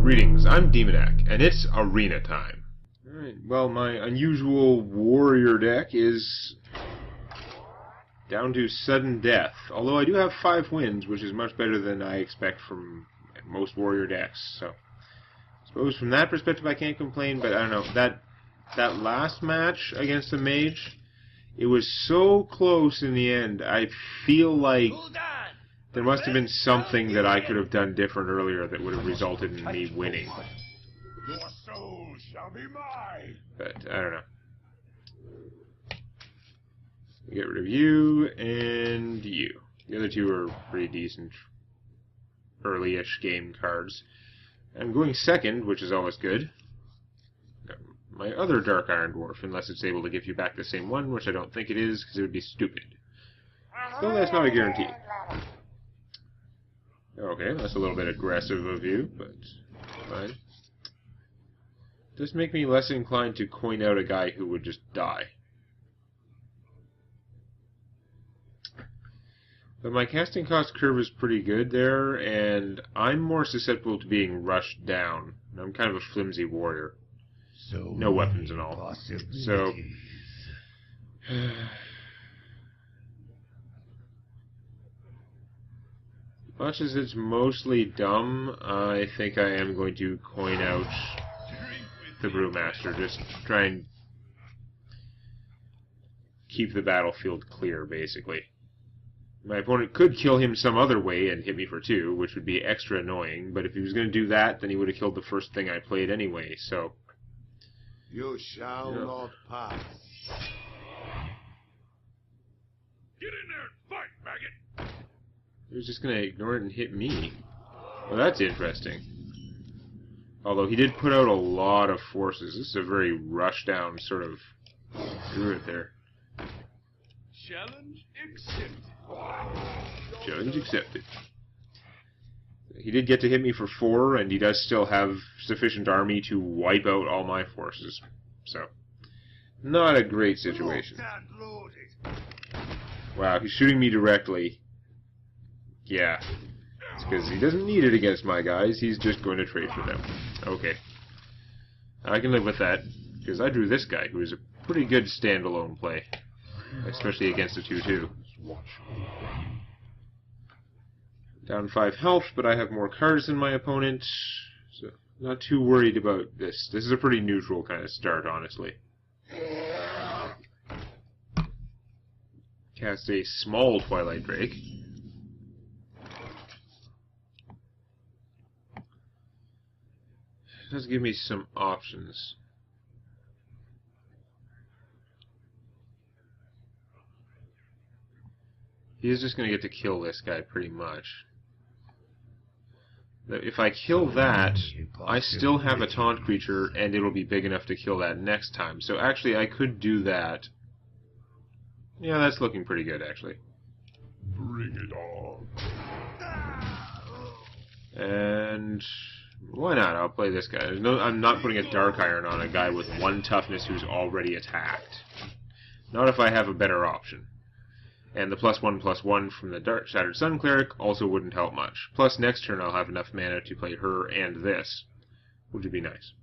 Greetings, I'm Demonac, and it's arena time. Alright, well, my unusual warrior deck is down to sudden death. Although I do have 5 wins, which is much better than I expect from most warrior decks. So, I suppose from that perspective I can't complain, but I don't know. That last match against the mage, it was so close in the end. I feel like there must have been something that I could have done different earlier that would have resulted in me winning. Your soul shall be mine. But I don't know. Get rid of you and you. The other two are pretty decent early-ish game cards. I'm going second, which is always good. My other Dark Iron Dwarf, unless it's able to give you back the same one, which I don't think it is, because it would be stupid. Though that's not a guarantee. Okay, that's a little bit aggressive of you, but fine. Does make me less inclined to coin out a guy who would just die. But my casting cost curve is pretty good there, and I'm more susceptible to being rushed down. I'm kind of a flimsy warrior. So no weapons and all. So, much as it's mostly dumb, I think I am going to coin out the Brewmaster. Just try and keep the battlefield clear, basically. My opponent could kill him some other way and hit me for 2, which would be extra annoying, but if he was going to do that, then he would have killed the first thing I played anyway, so... You shall not pass. Get in there and fight, maggot! He was just going to ignore it and hit me. Well, that's interesting. Although he did put out a lot of forces. This is a very rush-down sort of druid there. Challenge accepted. Challenge accepted. He did get to hit me for 4, and he does still have sufficient army to wipe out all my forces. So, not a great situation. Wow, he's shooting me directly. Yeah, it's because he doesn't need it against my guys. He's just going to trade for them. Okay. I can live with that, because I drew this guy, who is a pretty good standalone play. Especially against a 2-2. Down 5 health, but I have more cards than my opponent, so not too worried about this. This is a pretty neutral kind of start, honestly. Cast a small Twilight Drake. Does give me some options. He is just going to get to kill this guy pretty much. If I kill that, I still have a taunt creature, and it'll be big enough to kill that next time. So actually, I could do that. Yeah, that's looking pretty good, actually. Bring it on. And why not? I'll play this guy. I'm not putting a Dark Iron on a guy with 1 toughness who's already attacked. Not if I have a better option. And the +1/+1 from the Dark Shattered Sun Cleric also wouldn't help much. Plus, next turn I'll have enough mana to play her and this, which would be nice.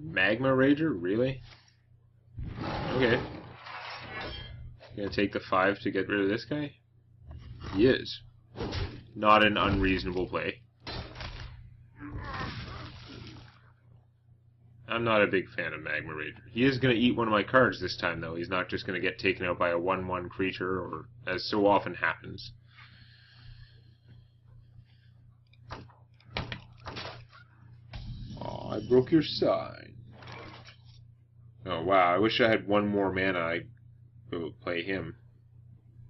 Magma Rager? Really? Okay. Gonna take the 5 to get rid of this guy? He is. Not an unreasonable play. I'm not a big fan of Magma Rager. He is going to eat one of my cards this time, though. He's not just going to get taken out by a 1/1 creature, or as so often happens. Aw, I broke your sign. Oh, wow. I wish I had 1 more mana. I would play him.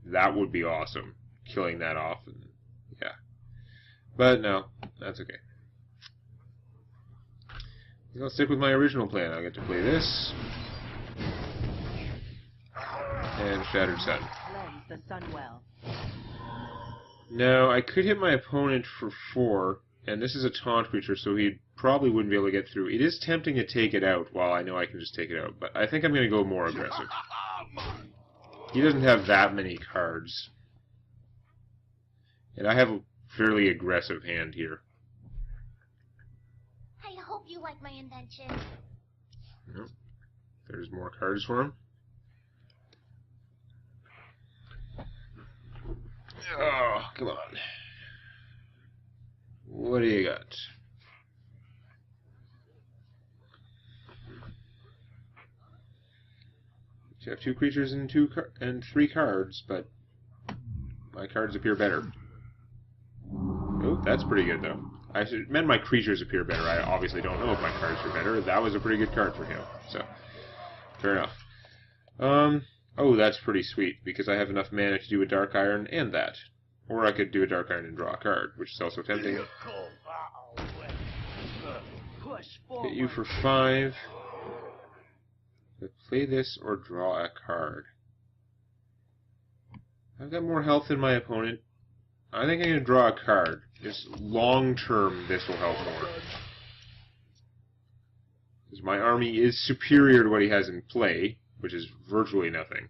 That would be awesome. Killing that off. And, yeah. But no, that's okay. I'll stick with my original plan. I'll get to play this. And Shattered Sun. Now, I could hit my opponent for 4, and this is a taunt creature, so he probably wouldn't be able to get through. It is tempting to take it out, while I know I can just take it out, but I think I'm going to go more aggressive. He doesn't have that many cards. And I have a fairly aggressive hand here. I hope you like my invention. Nope. There's more cards for him. Oh, come on. What do you got? You have 2 creatures and 3 cards, but my cards appear better. Oh, that's pretty good, though. I meant my creatures appear better. I obviously don't know if my cards are better. That was a pretty good card for him, so fair enough. Oh, that's pretty sweet, because I have enough mana to do a Dark Iron and that. Or I could do a Dark Iron and draw a card, which is also tempting. Hit you for 5. Play this or draw a card. I've got more health than my opponent. I think I'm going to draw a card. Just long term, this will help more. Because my army is superior to what he has in play, which is virtually nothing.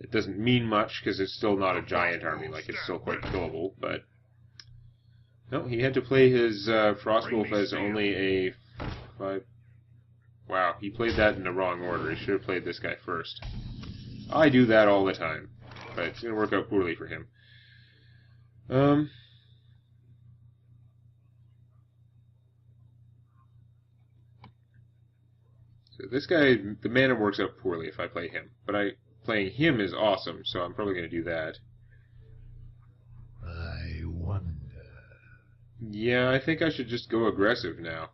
It doesn't mean much, because it's still not a giant army, like it's still quite killable, but... No, he had to play his Frostwolf as only a 5... Wow, he played that in the wrong order. He should have played this guy first. I do that all the time, but it's going to work out poorly for him. So this guy, the mana works out poorly if I play him, but playing him is awesome, so I'm probably going to do that. I wonder. Yeah, I think I should just go aggressive now.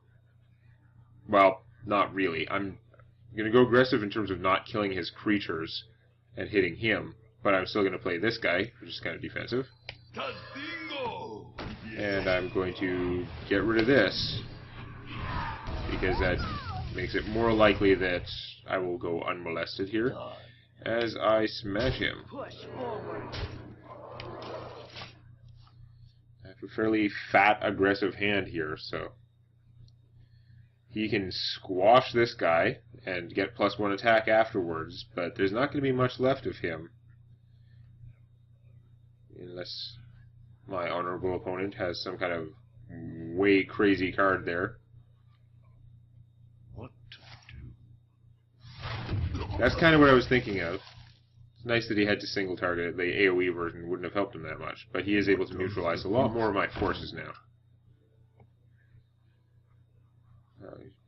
Well, not really. I'm going to go aggressive in terms of not killing his creatures and hitting him, but I'm still going to play this guy, which is kind of defensive. And I'm going to get rid of this, because that makes it more likely that I will go unmolested here, as I smash him. I have a fairly fat, aggressive hand here, so he can squash this guy and get +1 attack afterwards, but there's not going to be much left of him. Unless my honorable opponent has some kind of way crazy card there. What to do? That's kind of what I was thinking of. It's nice that he had to single target it. The AoE version wouldn't have helped him that much, but he is able to neutralize a lot more of my forces now.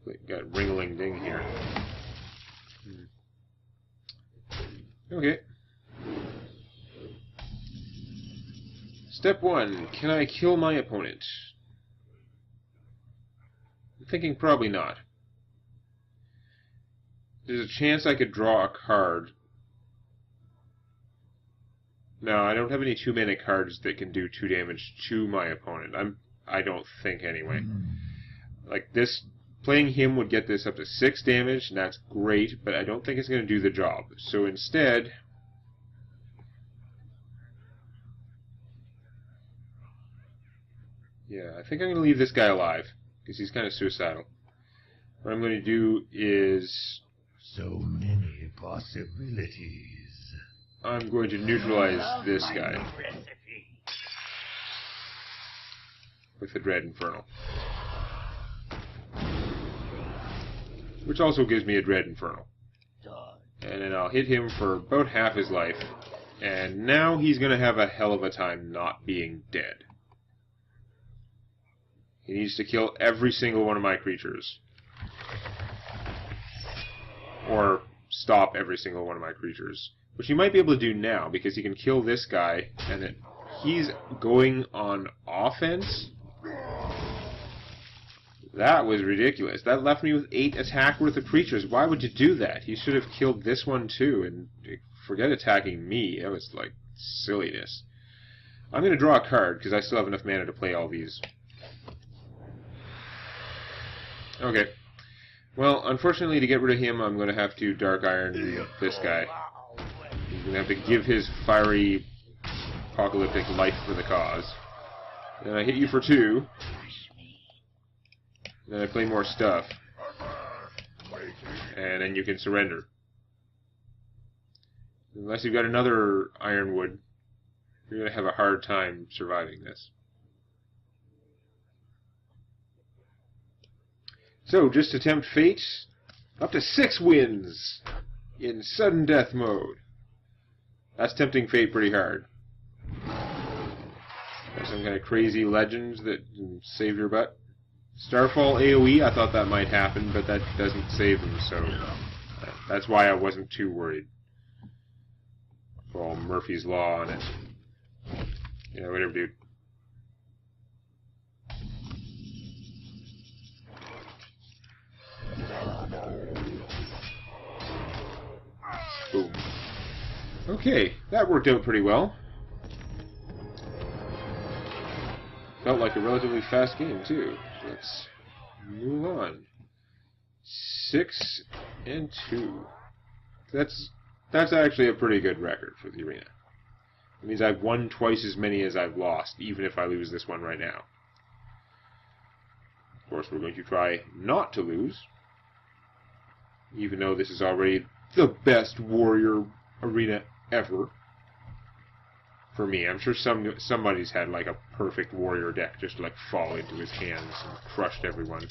He's got Ringling Ding here. Okay. Step 1. Can I kill my opponent? I'm thinking probably not. There's a chance I could draw a card. No, I don't have any 2-mana cards that can do 2 damage to my opponent. I don't think anyway. Like this, playing him would get this up to 6 damage, and that's great, but I don't think it's going to do the job. So instead, yeah, I think I'm going to leave this guy alive, because he's kind of suicidal. What I'm going to do is, So many possibilities. I'm going to neutralize this guy with the Dread Infernal. Which also gives me a Dread Infernal. And then I'll hit him for about half his life. And now he's going to have a hell of a time not being dead. He needs to kill every single one of my creatures. Or stop every single one of my creatures. Which he might be able to do now, because he can kill this guy, and then he's going on offense? That was ridiculous. That left me with 8 attack worth of creatures. Why would you do that? He should have killed this one too, and forget attacking me. That was like silliness. I'm going to draw a card, because I still have enough mana to play all these. Okay. Well, unfortunately, to get rid of him, I'm going to have to Dark Iron this guy. He's going to have to give his fiery apocalyptic life for the cause. Then I hit you for 2. Then I play more stuff. And then you can surrender. Unless you've got another Ironwood. You're going to have a hard time surviving this. So, just to tempt fate, up to 6 wins in sudden death mode. That's tempting fate pretty hard. There's some kind of crazy legends that can save your butt. Starfall AoE, I thought that might happen, but that doesn't save them, so that's why I wasn't too worried. Well, Murphy's Law on it. Yeah, whatever, dude. Boom. Okay, that worked out pretty well. Felt like a relatively fast game, too. So let's move on. 6 and 2. That's actually a pretty good record for the arena. It means I've won twice as many as I've lost, even if I lose this one right now. Of course, we're going to try not to lose, even though this is already the best Warrior arena ever. For me, I'm sure somebody's had like a perfect Warrior deck just to like fall into his hands and crushed everyone.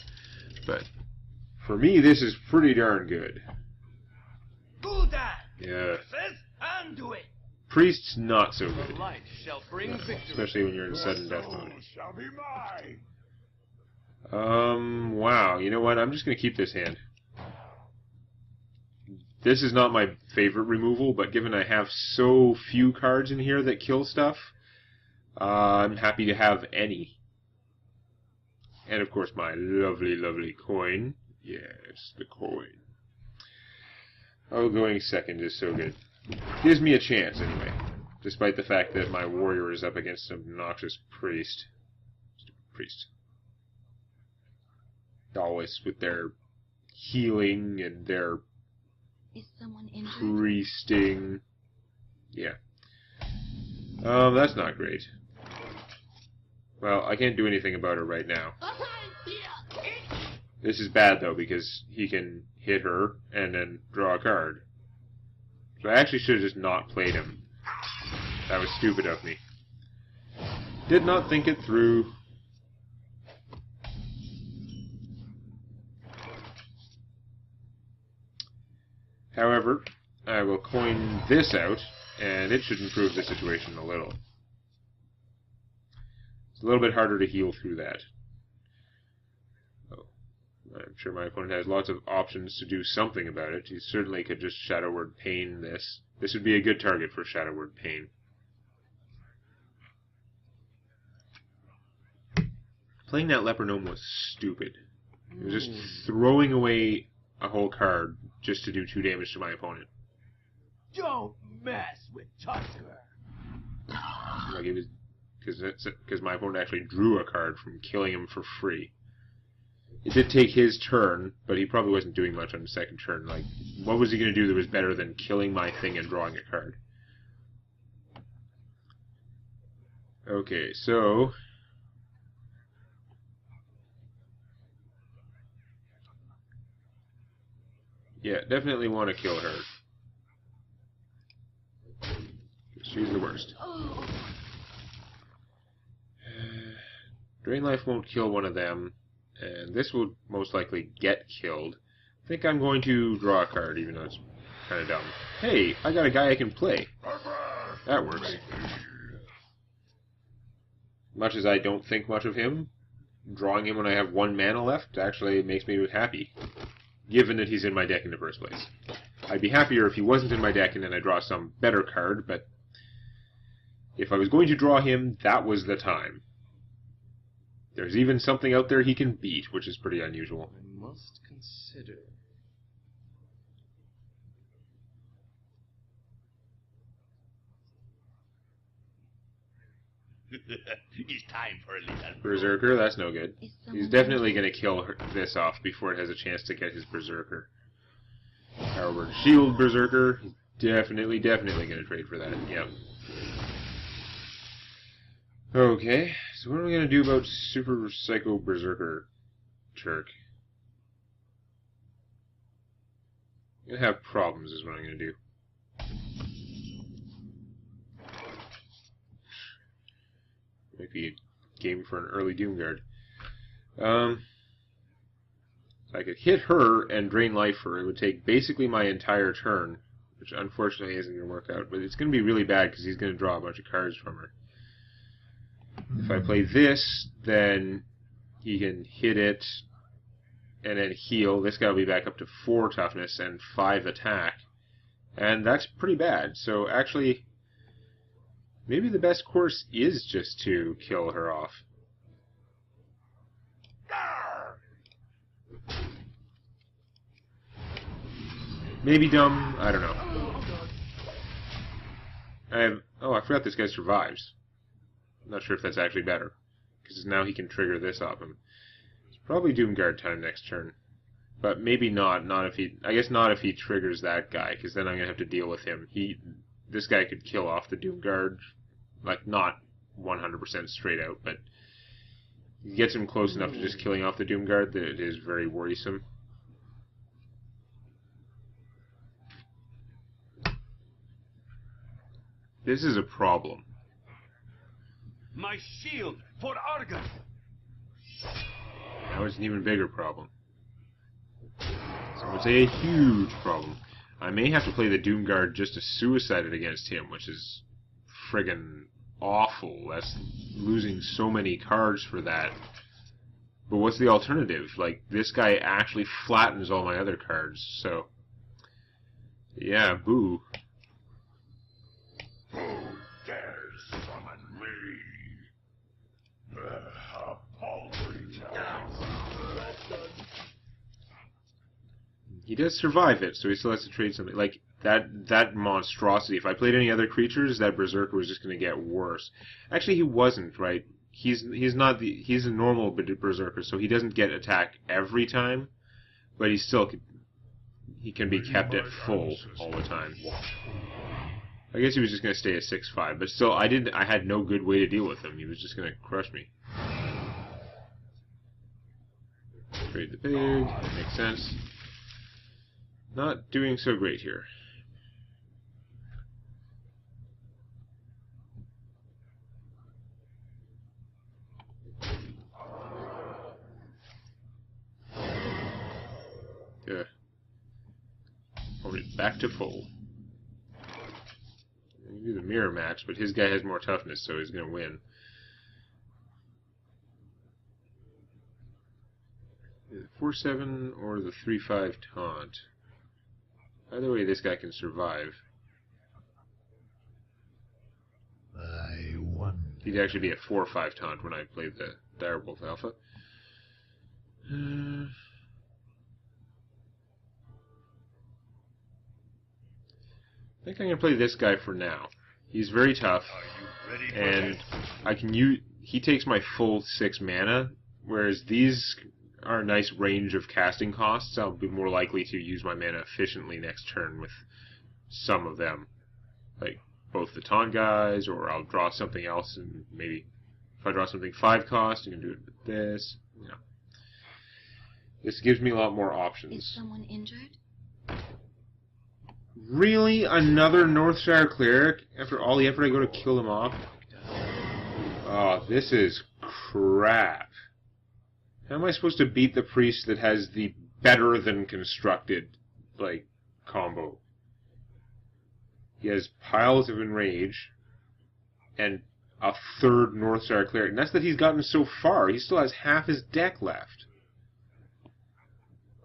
But for me, this is pretty darn good. Do that! Yeah. Says and do it! Priest's not so good. Light shall bring victory. Especially when you're in sudden death mode. Shall be mine. Wow. You know what? I'm just going to keep this hand. This is not my favorite removal, but given I have so few cards in here that kill stuff, I'm happy to have any. And of course my lovely, lovely coin. Yes, the coin. Oh, going second is so good. Gives me a chance, anyway. Despite the fact that my warrior is up against an obnoxious priest. Priest. Always with their healing and their Is someone injured? priesting. Yeah. That's not great. Well, I can't do anything about her right now. This is bad, though, because he can hit her and then draw a card. So I actually should have just not played him. That was stupid of me. Did not think it through. However, I will coin this out, and it should improve the situation a little. It's a little bit harder to heal through that. Oh, I'm sure my opponent has lots of options to do something about it. He certainly could just Shadow Word Pain this. This would be a good target for Shadow Word Pain. Playing that Leper Gnome was stupid. It was just throwing away a whole card just to do 2 damage to my opponent. Don't mess with Tusker. Like it was because my opponent actually drew a card from killing him for free. It did take his turn, but he probably wasn't doing much on the second turn. Like, what was he going to do that was better than killing my thing and drawing a card? Okay, so yeah, definitely want to kill her. She's the worst. Drain Life won't kill one of them, and this will most likely get killed. I think I'm going to draw a card, even though it's kind of dumb. Hey, I got a guy I can play. That works. Much as I don't think much of him, drawing him when I have 1 mana left actually makes me happy. Given that he's in my deck in the first place. I'd be happier if he wasn't in my deck and then I draw some better card, but if I was going to draw him, that was the time. There's even something out there he can beat, which is pretty unusual. I must consider. It's time for a little Berserker, that's no good. He's definitely going to kill this off before it has a chance to get his Berserker. Power Word Shield Berserker, he's definitely going to trade for that, yep. Okay, so what are we going to do about Super Psycho Berserker Turk? I'm going to have problems is what I'm going to do. Might be a game for an early Doomguard. If I could hit her and drain life her, it would take basically my entire turn, which unfortunately isn't going to work out. But it's going to be really bad because he's going to draw a bunch of cards from her. If I play this, then he can hit it and then heal. This guy will be back up to 4 toughness and 5 attack. And that's pretty bad. So actually, maybe the best course is just to kill her off. Maybe dumb, I don't know. I forgot this guy survives. I'm not sure if that's actually better, because now he can trigger this off him. It's probably Doomguard time next turn. But maybe not I guess not if he triggers that guy, because then I'm going to have to deal with him. This guy could kill off the Doomguard, like not 100% straight out, but he gets him close enough to just killing off the Doomguard that it is very worrisome. This is a problem. My shield for Argus! Now it's an even bigger problem. Some would say a huge problem. I may have to play the Doomguard just to suicide it against him, which is friggin' awful. That's losing so many cards for that. But what's the alternative? Like, this guy actually flattens all my other cards, so... yeah, boo. Who dares summon me? A paltry chance. He does survive it, so he still has to trade something. Like, that monstrosity. If I played any other creatures, that Berserker was just going to get worse. Actually, he wasn't, right? He's a normal Berserker, so he doesn't get attack every time, but he can be kept at full all the time. I guess he was just going to stay at 6/5, but still, I had no good way to deal with him. He was just going to crush me. Trade the pig. That makes sense. Not doing so great here. Good. Back to full. Do the mirror match, but his guy has more toughness, so he's going to win. The 4/7 or the 3/5 taunt. Either way, this guy can survive. I wonder. He'd actually be a 4/5 taunt when I played the Direwolf Alpha. I think I'm going to play this guy for now. He's very tough, and he takes my full 6 mana, whereas these are a nice range of casting costs. I'll be more likely to use my mana efficiently next turn with some of them. Like, both the taunt guys, or I'll draw something else, and maybe if I draw something 5 cost, you can do it with this. You know. This gives me a lot more options. Is someone injured? Really? Another Northshire Cleric? After all the effort I go to kill him off? Oh, this is crap. How am I supposed to beat the priest that has the better than constructed, like, combo? He has piles of Enrage and a 3rd Northshire Cleric. And that's that he's gotten so far. He still has half his deck left.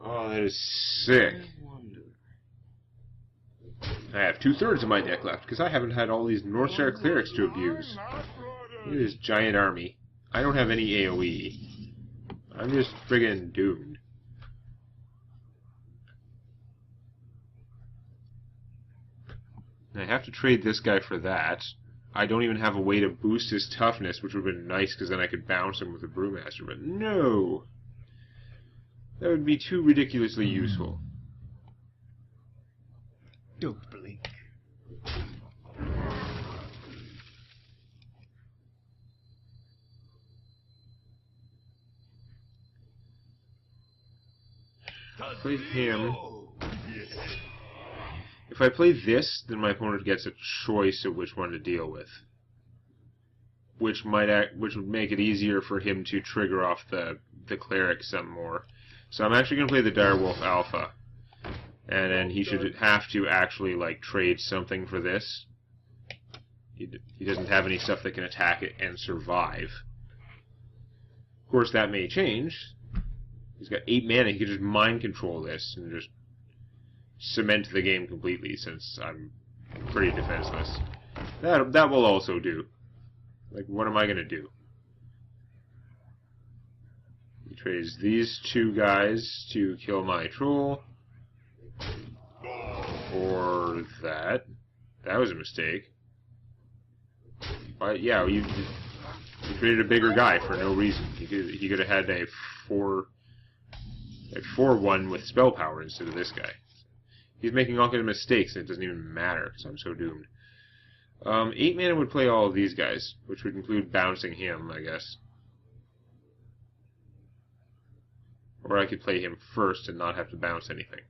Oh, that is sick. I have 2/3 of my deck left, because I haven't had all these Northshire Clerics to abuse. Look at this giant army. I don't have any AoE. I'm just friggin' doomed. I have to trade this guy for that. I don't even have a way to boost his toughness, which would have been nice, because then I could bounce him with a Brewmaster, but no! That would be too ridiculously useful. Don't blink. Play him. If I play this, then my opponent gets a choice of which one to deal with. which would make it easier for him to trigger off the cleric some more. So I'm actually going to play the Direwolf Alpha, and then he should have to actually like trade something for this. He doesn't have any stuff that can attack it and survive. Of course, that may change. He's got 8 mana. He could just mind control this and just cement the game completely, since I'm pretty defenseless. That will also do. Like, what am I going to do? He trades these 2 guys to kill my troll. Or that. That was a mistake. But yeah, you created a bigger guy for no reason. He could have had a 4/1 with spell power instead of this guy. He's making all kinds of mistakes, and it doesn't even matter because I'm so doomed. 8 mana would play all of these guys, which would include bouncing him, I guess. Or I could play him first and not have to bounce anything.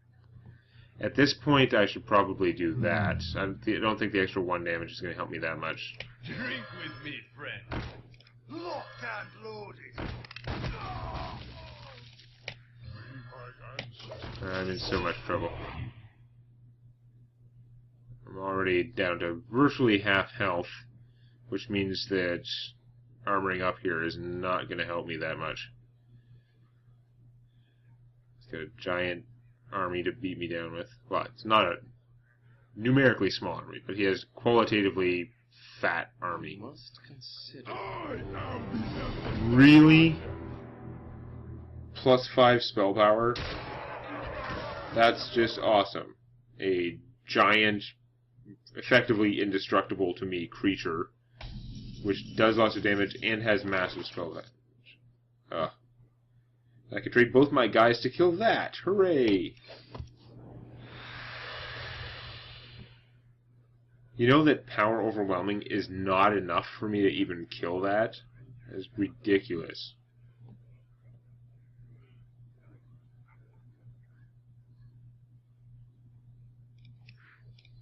At this point, I should probably do that. I don't think the extra 1 damage is going to help me that much. Drink with me, friend. Locked and loaded. I'm in so much trouble. I'm already down to virtually half health, which means that armoring up here is not going to help me that much. He's got a giant army to beat me down with. Well, it's not a numerically small army, but he has qualitatively fat army. Must consider. Really? +5 spell power? That's just awesome. A giant, effectively indestructible to me creature, which does lots of damage and has massive spell damage. I could trade both my guys to kill that. Hooray! You know that power overwhelming is not enough for me to even kill that? That's ridiculous.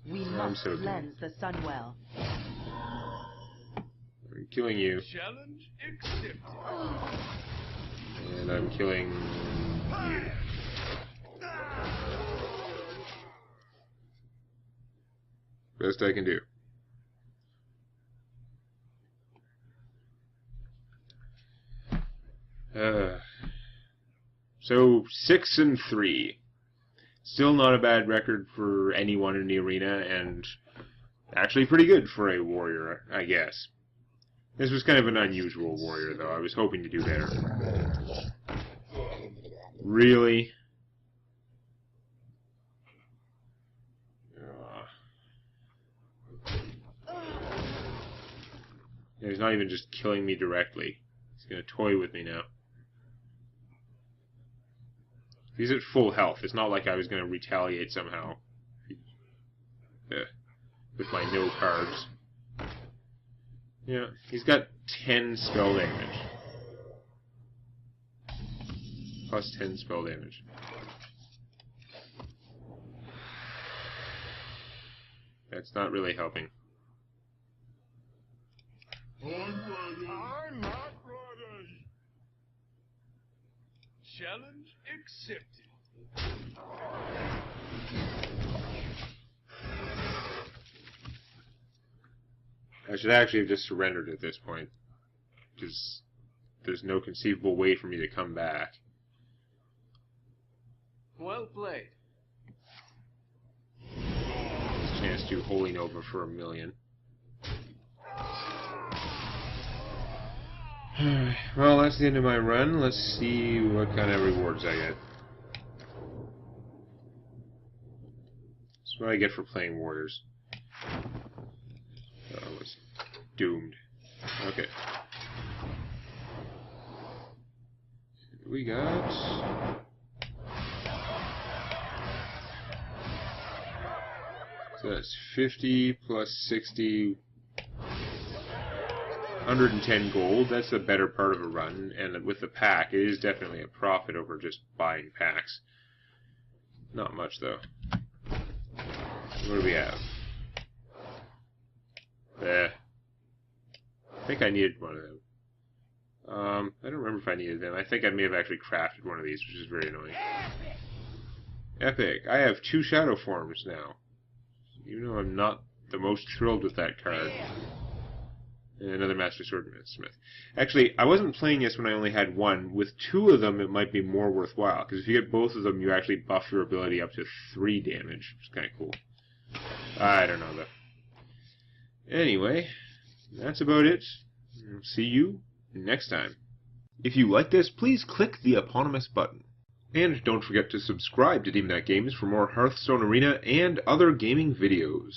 We must cleanse the Sunwell. I'm killing you. Challenge accepted. And I'm killing you. Best I can do. So 6-3. Still not a bad record for anyone in the arena, and actually pretty good for a warrior, I guess. This was kind of an unusual warrior, though. I was hoping to do better. Really? Yeah, he's not even just killing me directly. He's going to toy with me now. He's at full health. It's not like I was going to retaliate somehow. With my no cards. Yeah, he's got 10 spell damage. Plus 10 spell damage. That's not really helping. I'm not ready. Challenge accepted. I should actually have just surrendered at this point, because there's no conceivable way for me to come back. Well played. Chance to Holy Nova for 1 million. Well, that's the end of my run. Let's see what kind of rewards I get. That's what I get for playing Warriors. I was doomed. Okay. We got... So that's 50 plus 60... 110 gold. That's the better part of a run, and with the pack, it is definitely a profit over just buying packs. Not much, though. What do we have? think I needed one of them. I don't remember if I needed them. I think I may have actually crafted one of these, which is very annoying. Epic. I have 2 shadow forms now. Even though I'm not the most thrilled with that card. And another Master Swordsmith. Actually, I wasn't playing this when I only had 1. With 2 of them, it might be more worthwhile. Because if you get both of them, you actually buff your ability up to 3 damage. Which is kind of cool. I don't know, though. Anyway, that's about it. See you next time. If you like this, please click the eponymous button. And don't forget to subscribe to Demonac Games for more Hearthstone Arena and other gaming videos.